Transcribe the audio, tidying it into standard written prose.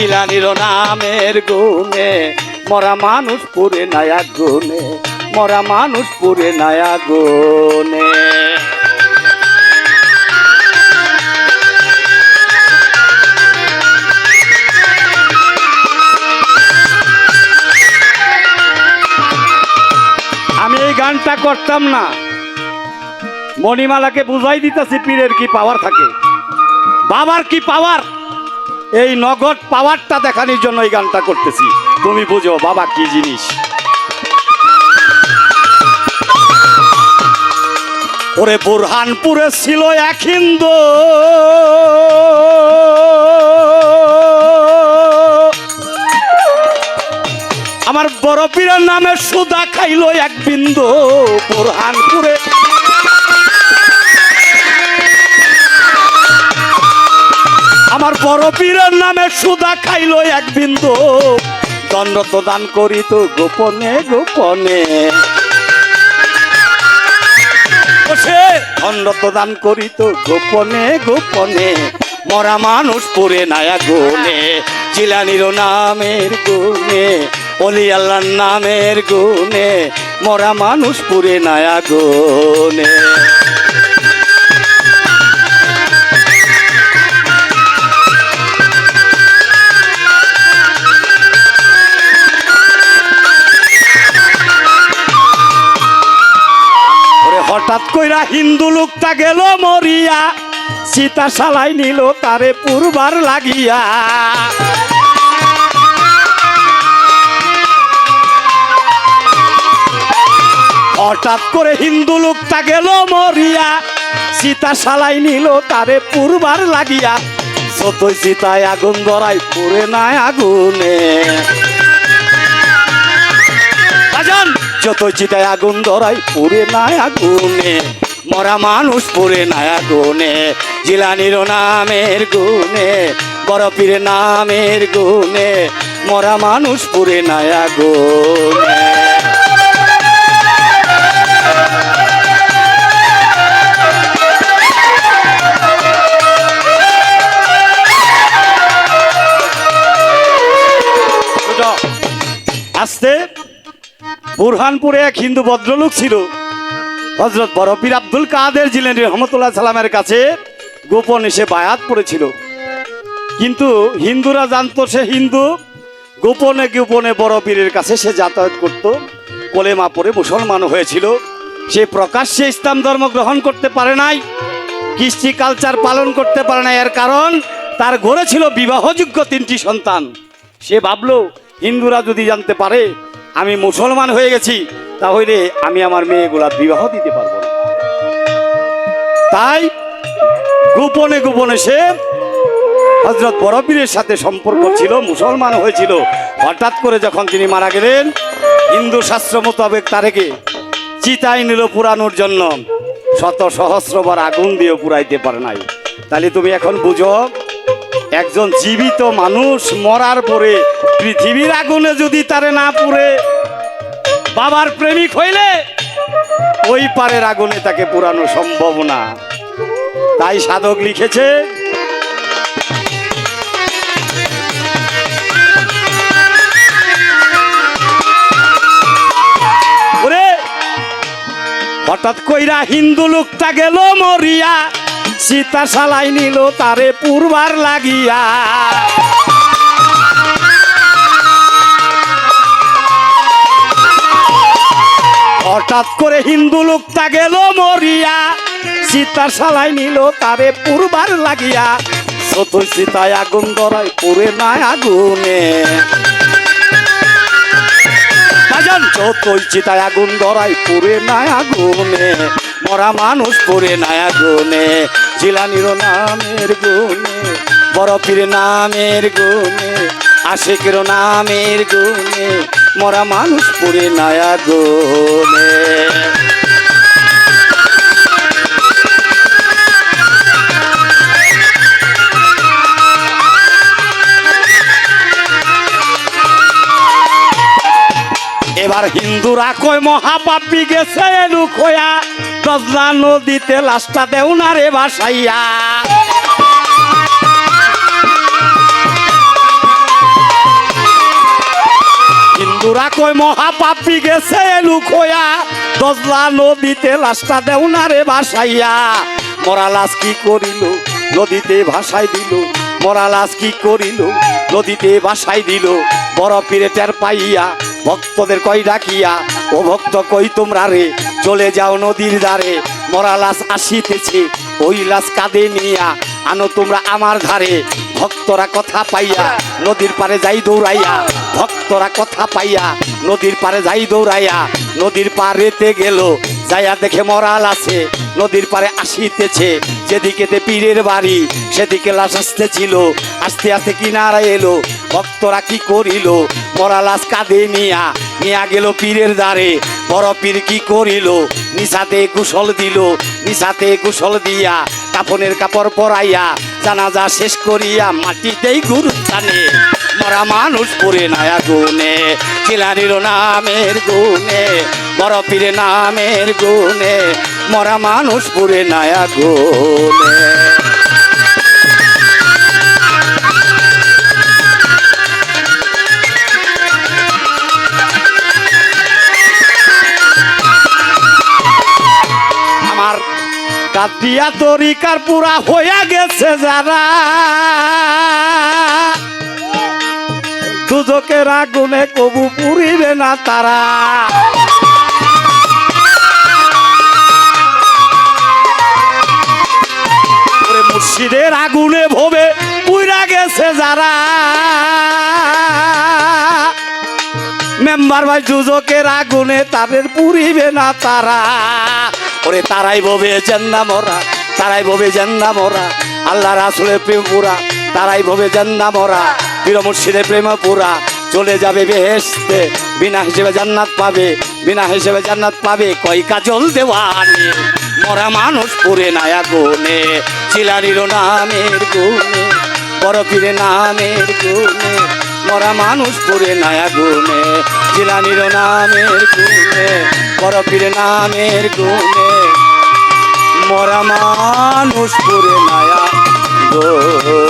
জিলানির নামের গুণে মরা মানুষ পুরে নায়া গুণে, মরা মানুষ পুরে নায়া গুণে। আমি এই গানটা করতাম না, মণিমালাকে বুঝাই দিতেছি পীরের কি পাওয়ার থাকে, বাবার কি পাওয়ার, এই নগদ পাওয়ারটা দেখানোর জন্য এই গানটা করতেছি। তুমি বুঝো বাবা কি জিনিস। ওরে বুরহানপুরে ছিল এক হিন্দু, আমার বড় পীরের নামে সুদা খাইলো এক বিন্দু। বুরহানপুরে আমার বড় পীরের নামে সুদা খাইলো এক বিন্দু। দণ্ড তো দান করিত গোপনে গোপনে, সে দণ্ড তো দান করিত গোপনে গোপনে। মরা মানুষ পুরে নায়া গুণে, জিলানির নামের গুণে, অলি আল্লাহর নামের গুণে, মরা মানুষ পুরে নায়া গুণে। হঠাৎ কইরা হিন্দু লোকটা গেল মরিয়া, সীতা শালাই নিল তারে পুরবার লাগিয়া। হঠাৎ করে হিন্দু লোকটা গেল মরিয়া, সীতা শালাই নিল তারে পুরবার লাগিয়া। যতই সীতায় আগুন ধরাই পুরে নাই আগুনে, যতই চিতায় আগুন ধরাই পুরে নাই আগুনে। মরা মানুষ পুরে নাই আগুনে, জিলানির নামের গুণে, বড় পীরের নামের গুণে, মরা মানুষ পুরে নাই আগুনে। আস্তে বুরহানপুরে এক হিন্দু ভদ্রলোক ছিল, হযরত বড় পীর আব্দুল কাদের জিলানী রহমতুল্লাহ সালামের কাছে গোপন এসে বায়াত পড়েছিল। কিন্তু হিন্দুরা জানতো সে হিন্দু, গোপনে গোপনে বড় পীরের কাছে সে যাতায়াত করত, কলেমা পড়ে মুসলমান হয়েছিল। সে প্রকাশ্যে ইসলাম ধর্ম গ্রহণ করতে পারে নাই, কৃষ্টি কালচার পালন করতে পারে নাই। এর কারণ তার ঘরে ছিল বিবাহযোগ্য 3টি সন্তান। সে ভাবলো হিন্দুরা যদি জানতে পারে আমি মুসলমান হয়ে গেছি, তাহলে আমি আমার মেয়েগুলা বিবাহ দিতে পারবো না। তাই গোপনে গোপনে সে হযরত বড় পীরের সাথে সম্পর্ক ছিল, মুসলমান হয়েছিল। হঠাৎ করে যখন তিনি মারা গেলেন, হিন্দু শাস্ত্র মোতাবেক তারেকে চিতায় নিল পুরানোর জন্য, শত সহস্রবার আগুন দিয়ে পুরাইতে পারে নাই। তাহলে তুমি এখন বুঝো, একজন জীবিত মানুষ মরার পরে পৃথিবীর আগুনে যদি তারে না পুড়ে, বাবার প্রেমিক হইলে ওই পারের আগুনে তাকে পুরানো সম্ভব না। তাই সাধক লিখেছে, ওরে হঠাৎ কইরা হিন্দু লোকটা গেল মরিয়া, সীতা শালাই নিল তারে পুরবার লাগিয়া। হঠাৎ করে হিন্দু লোকটা গেল মরিয়া, সীতা শালাই নিল তারে পুরবার লাগিয়া। যতই সীতায় আগুন ধরাই পুরে নাই আগুনে, যতই চিতায় আগুন ধরাই পুরে নাই আগুনে। মরা মানুষ পুরে নাই আগুনে, জিলানির নামের গুণে, বড় পীরের নামের গুণে, আশিকের নামের গুণে, মরা মানুষ পুরে নাই আগুনে। এবার হিন্দুরা কয় মহাপাপী গেছে লুক হইয়া, দজলা নদীতে লাশটা দেও না রে ভাসাইয়া। ওরা কই মহাপাপী গেছে লুকোয়া দজলা নদীতে লাশটা দেও না রে ভাসাইয়া মরা লাশ কি করিল নদীতে ভাসাই দিল মরা লাশ কি করিল নদীতে ভাসাই দিল বড় পীরে টের পাইয়া ভক্তদের কই ডাকিয়া ও ভক্ত কই তোমরা রে চলে যাও নদীর ধারে মরা লাশ আসিতেছে ওই লাশ কাঁধে নিয়া আনো তোমরা আমার ধারে ভক্তরা কথা পাইয়া নদীর পারে যাই দৌড়াইয়া ভক্তরা কথা পাইয়া নদীর পারে যাই দৌড়াইয়া নদীর পারেতে গেল যাইয়া দেখে মরাল আছে নদীর পারে আসিতেছে যেদিকেতে পীরের বাড়ি সেদিকে লাশ আসতেছিল আস্তে আস্তে কিনারা এলো ভক্তরা কি করিল মরা লাশ কাঁধে নিয়া নিয়া গেল পীরের দ্বারে বড় পীর কি করিল নিশাতে কুশল দিল নিশাতে কুশল দিয়া কাপনের কাপড় পরাইয়া জানাজা শেষ করিয়া মাটিতেই গুরু টানে মরা মানুষ পুরে নায়া গুনে চিলানির নামের গুনে বড় পীরে নামের গুনে মরা মানুষ পুরে নায়া গুনে আমার কাদিয়া তরিকার পুরা হইয়া গেছে যারা দুজকের আগুনে কবু পুরিবে না তারা মুর্শিদের আগুনে ভবে পুইরা গেছে যারা মেম্বার ভাই দুজকের আগুনে তাদের পুরিবে না তারা ওরে তারাই ভবে জান্না মরা তারাই ভবে জান্না মরা আল্লাহ রাসূলের প্রেম পুরা তারাই ভবে জান্না মরা পীর মুর্শিদের প্রেম পুরা চলে যাবে বেহেশতে বিনা হিসেবে জান্নাত পাবে বিনা হিসেবে জান্নাত পাবে কয় কাজল দেওয়ানি মরা মানুষ পুরে নায়া গুনে চিলানির নামের গুনে বড় পীরের নামের গুনে মরা মানুষ পুরে নায়া গুনে চিলানির নামের গুনে বড় পীরের নামের গুনে মরা মানুষ পুরে নায়া গুনে